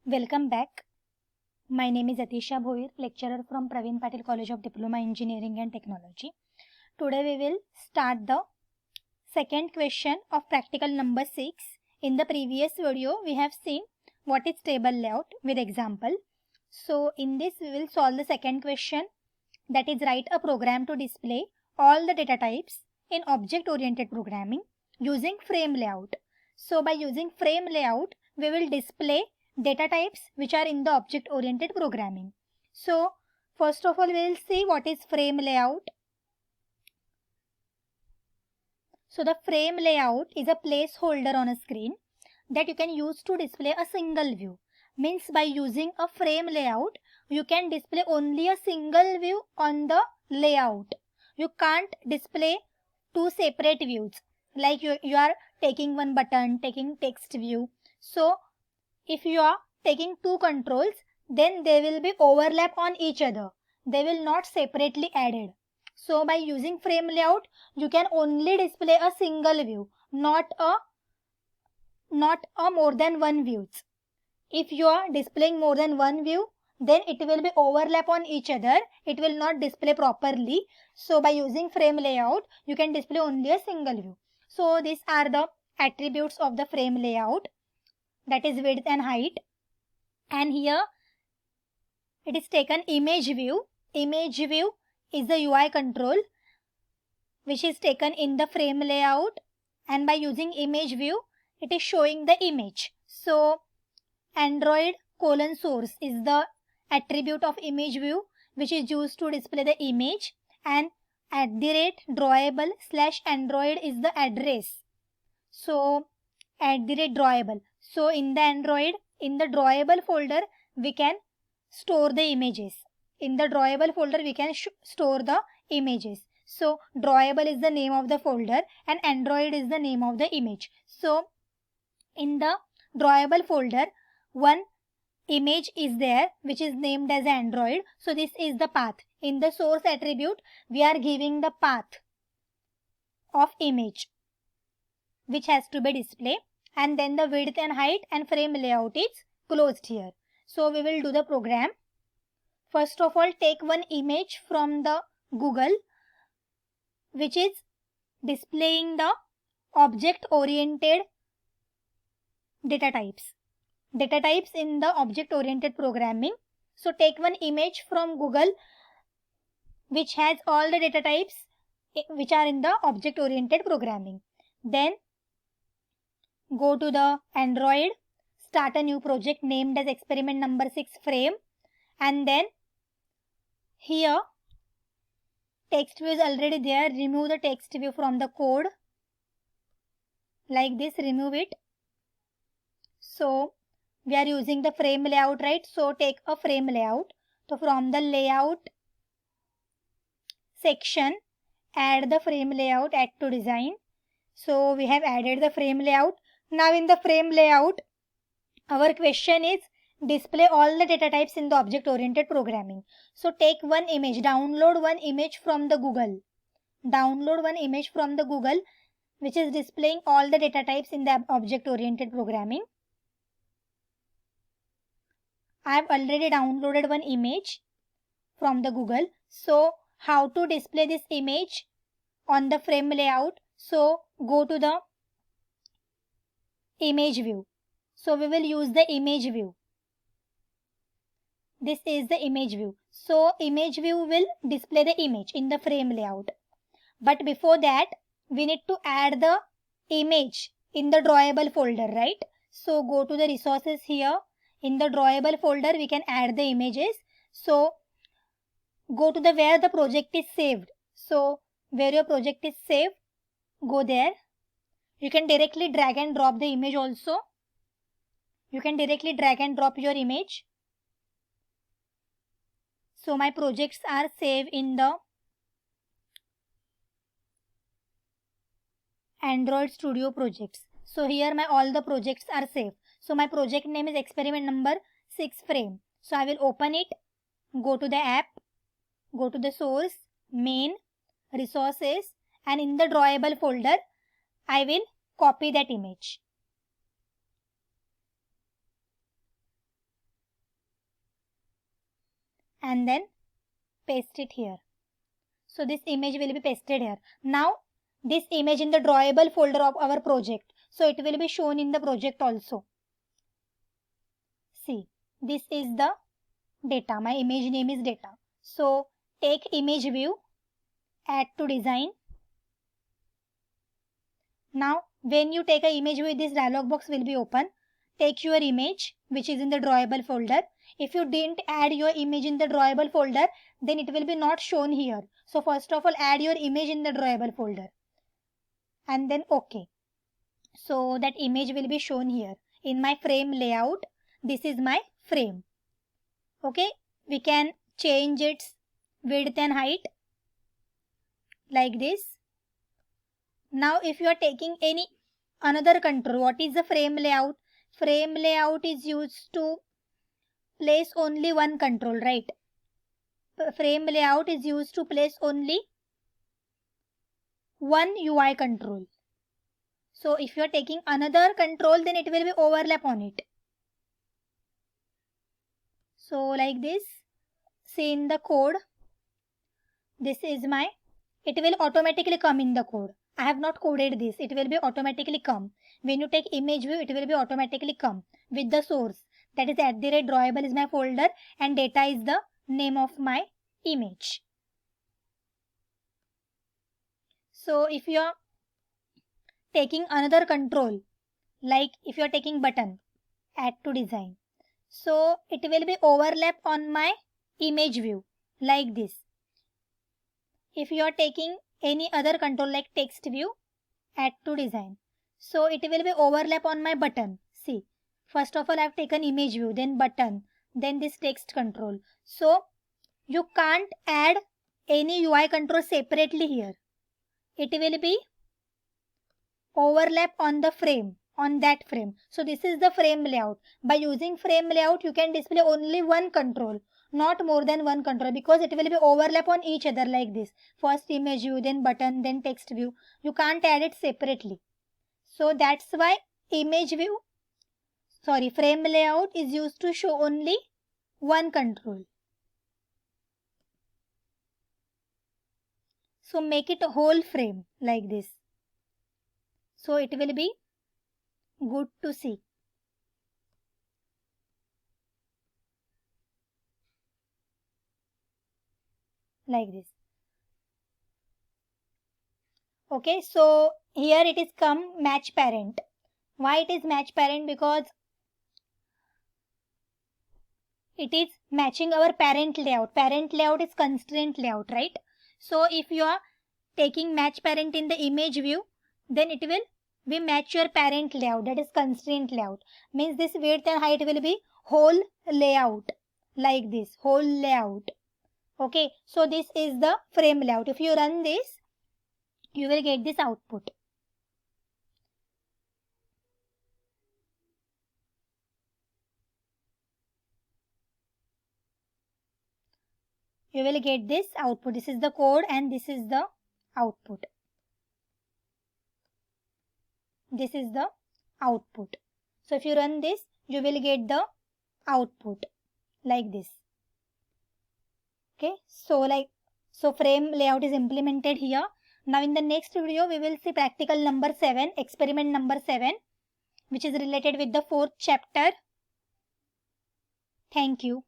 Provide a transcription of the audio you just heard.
Welcome back. My name is Atisha Bhoir, lecturer from Praveen Patil College of Diploma Engineering and Technology. Today we will start the second question of practical number 6. In the previous video we have seen what is table layout with example. So in this we will solve the second question, that is write a program to display all the data types in object oriented programming using frame layout. So by using frame layout we will display data types which are in the object oriented programming. So first of all we will see what is frame layout. So the frame layout is a placeholder on a screen that you can use to display a single view. Means by using a frame layout you can display only a single view on the layout. You can't display two separate views, like you are taking one button, taking text view. So if you are taking two controls, then they will be overlap on each other. They will not separately added. So by using frame layout, you can only display a single view, not a more than one views. If you are displaying more than one view, then it will be overlap on each other. It will not display properly. So by using frame layout, you can display only a single view. So these are the attributes of the frame layout, that is width and height. And here it is taken image view. Image view is the UI control which is taken in the frame layout, and by using image view it is showing the image. So Android :source is the attribute of image view which is used to display the image, and @drawable/Android is the address. So @drawable. So in the Android, in the drawable folder we can store the images. In the drawable folder we can store the images. So drawable is the name of the folder and Android is the name of the image. So in the drawable folder one image is there which is named as Android. So this is the path. In the source attribute we are giving the path of image which has to be displayed, and then the width and height and frame layout is closed here. So we will do the program. First of all, take one image from the Google which is displaying the object oriented data types. Data types in the object oriented programming. So take one image from Google which has all the data types which are in the object oriented programming. Then go to the Android, start a new project named as experiment number 6 frame, and then here text view is already there. Remove the text view from the code like this, remove it. So we are using the frame layout, right? So take a frame layout. So from the layout section add the frame layout, add to design. So we have added the frame layout. Now in the frame layout our question is display all the data types in the object oriented programming. So take one image, download one image from the Google. Download one image from the Google which is displaying all the data types in the object oriented programming. I have already downloaded one image from the Google. So how to display this image on the frame layout? So go to the image view. So we will use the image view. This is the image view. So image view will display the image in the frame layout. But before that we need to add the image in the drawable folder, right? So go to the resources here. In the drawable folder we can add the images. So go to the where the project is saved. So where your project is saved, go there. You can directly drag and drop the image also. You can directly drag and drop your image. So my projects are saved in the Android Studio projects. So here my all the projects are saved. So my project name is experiment number 6 frame. So I will open it, go to the app, go to the source, main, resources, and in the drawable folder I will copy that image. and then paste it here. So this image will be pasted here. Now this image in the drawable folder of our project. So it will be shown in the project also. See, this is the data. My image name is data. So take image view, add to design. Now when you take a image view, this dialog box will be open. Take your image which is in the drawable folder. If you didn't add your image in the drawable folder, then it will be not shown here. So first of all, add your image in the drawable folder and then OK. So that image will be shown here in my frame layout. This is my frame. Okay, we can change its width and height like this. Now if you are taking any another control, what is the frame layout? Frame layout is used to place only one control, right? Frame layout is used to place only one UI control. So if you are taking another control, then it will be overlap on it. So like this, see in the code, this is my, it will automatically come in the code. I have not coded this, it will be automatically come. When you take image view, it will be automatically come with the source. That is @drawable is my folder and data is the name of my image. So if you are taking another control, like if you are taking button, add to design. So it will be overlap on my image view like this. If you are taking any other control like text view, add to design. So it will be overlap on my button. See, first of all I have taken image view, then button, then this text control. So you can't add any UI control separately here. It will be overlap on the frame, on that frame. So this is the frame layout. By using frame layout, you can display only one control, not more than one control, because it will be overlap on each other like this. First image view, then button, then text view. You can't add it separately. So that's why frame layout is used to show only one control. So make it a whole frame like this. So it will be good to see. Like this. Okay, so here it is come match parent. Why it is match parent? Because it is matching our parent layout. Parent layout is constraint layout, right? So if you are taking match parent in the image view, then it will be match your parent layout, that is constraint layout. Means this width and height will be whole layout like this, whole layout. Okay, so this is the frame layout. If you run this, you will get this output. You will get this output. This is the code and this is the output. This is the output. So if you run this, you will get the output like this. Okay, so frame layout is implemented here. Now in the next video, we will see practical number 7, experiment number 7, which is related with the 4th chapter. Thank you.